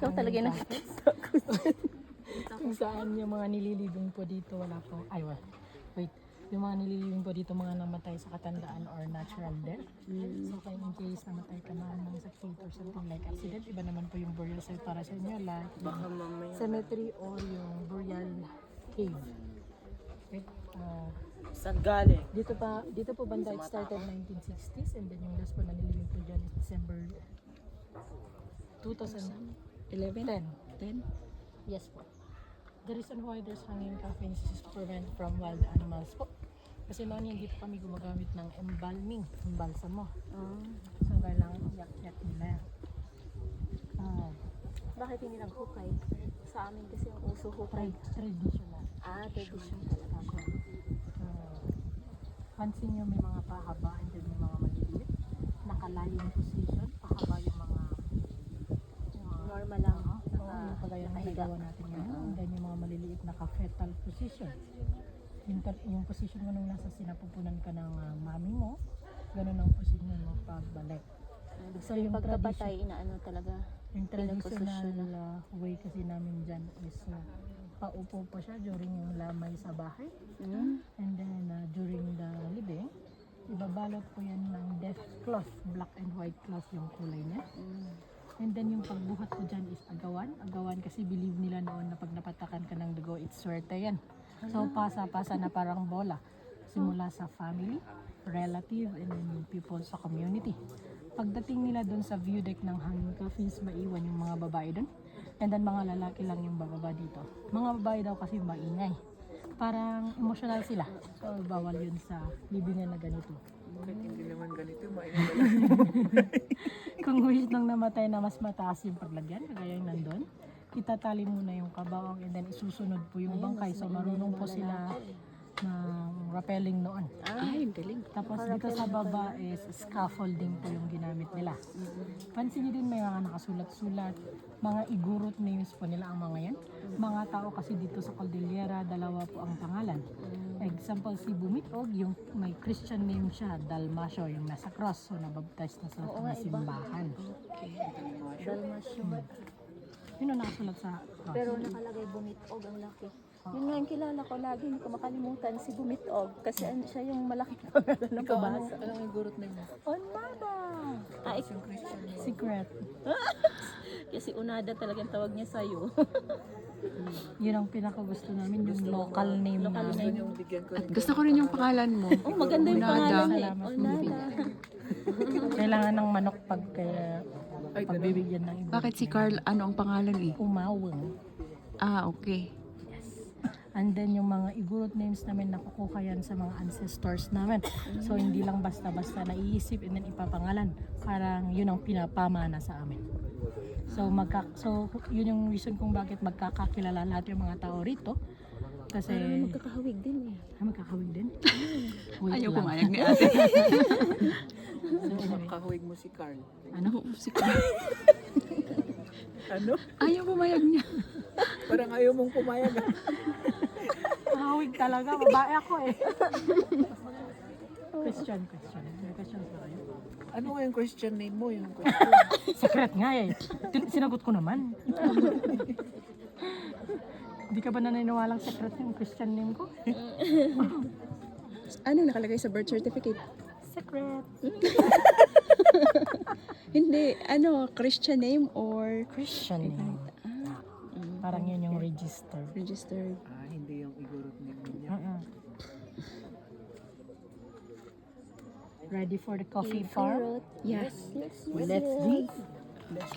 Ikaw talaga na. Kung saan yung mga nililibing po dito, wala po, wait, yung mga nililibing po dito, mga namatay sa katandaan or natural death. So, kaya in case namatay ka man ng sakit or something like accident, iba naman po yung burial site para sa inyo, like cemetery or yung burial cave. Wait, Saan galing? dito po banda it started 1960s and then yung last po na nililibing po dyan is December 2011. 10? Yes po. The reason why there's hanging coffins is to prevent from wild animals po. Kasi noon hindi po kami gumagamit ng embalming, embalsamo. So kailangan iyak-iyak nila. Bakit hindi lang hukay? Sa amin kasi yung uso hukay. Traditional. Tradition talaga po. Pansin nyo may mga pahaba and then may mga maliliit. Nakalayong position, pahaba yung mga Normal lang. yung kagaya ng nagawa natin ngayon. And then yung mga maliliit na ka-fetal position. Yung position mo nung nasa sinapupunan ka ng mami mo, ganun ang position mo pagbalik. So yung pagkapatay, inaano talaga. Yung traditional way kasi namin dyan is paupo pa siya during yung lamay sa bahay. And then during the libing, ibabalot po yan ng death cloth, black and white cloth yung kulay niya. And then yung pagbuhat po dyan is agawan. Agawan kasi believe nila noon na pag napatakan ka ng dugo, it's swerte yan. So pasa-pasa na parang bola. Simula sa family, relative, and then people sa community. Pagdating nila doon sa view deck ng hanging coffins, maiwan yung mga babae doon. And then mga lalaki lang yung bababa dito. Mga babae daw kasi maingay. Parang emotional sila. So bawal yun sa libingan na ganito. Bakit hindi naman ganito? Maingat Kung wish nang namatay na mas mataas yung paglagyan, kagaya yung nandun, itatali muna yung kabawang and then isusunod po yung bangkay. So marunong po sila ng rappelling noon. Ang galing. Tapos dito sa baba is scaffolding po yung ginamit nila. Pansin niyo din may mga nakasulat-sulat, mga igurot names po nila ang mga yan. Mga tao kasi dito sa Cordillera, dalawa po ang pangalan. Example si Bumitog, yung may Christian name siya, Dalmasio, yung nasa cross, so nabaptize na sa simbahan. Dalmasyo. Yun ang nakasulat sa cross. Pero nakalagay Bumitog ang laki. Yun nga yung kilala ko lagi, hindi ko makalimutan si Bumitog kasi siya yung malaki pangalan ng pabasa. Anong igurot na yun? Onada! Yung Christian name. Secret. Kasi Unada talagang tawag niya sa'yo. Yun ang pinakagusto namin, yung local name namin. Yung bigyan ko rin. Gusto ko rin yung pangalan mo. Oh, maganda yung pangalan eh. Salamat. Onada. Kailangan ng manok pag kaya pagbibigyan ng iba. Bakit si Carl, ano ang pangalan eh? Umawang. Okay. And then yung mga igurot names namin nakukuha yan sa mga ancestors namin. So hindi lang basta-basta naiisip and then ipapangalan. Parang yun ang pinapamana sa amin. So yun yung reason kung bakit magkakakilala lahat yung mga tao rito. Kasi Magkakahawig din eh. magkakawig din. Wait Ayaw lang. pumayag ni ate. Kahuwig mo si Carl. Ano? Si Carl. Ano? Ayaw pumayag niya. Parang ayaw mong pumayag. Kahawig talaga. Babae ako eh. Question. May questions ba kayo? Ano nga yung Christian name mo? Yung question. Secret nga eh. Sinagot ko naman. Hindi ka ba naniniwalang secret yung Christian name ko? Ano nakalagay sa birth certificate? Secret. Hindi, Christian name or Christian name. Parang yun yung register. registered? Hindi yung igurot name niya. Ready for the coffee farm? Yes. Let's dig. Let's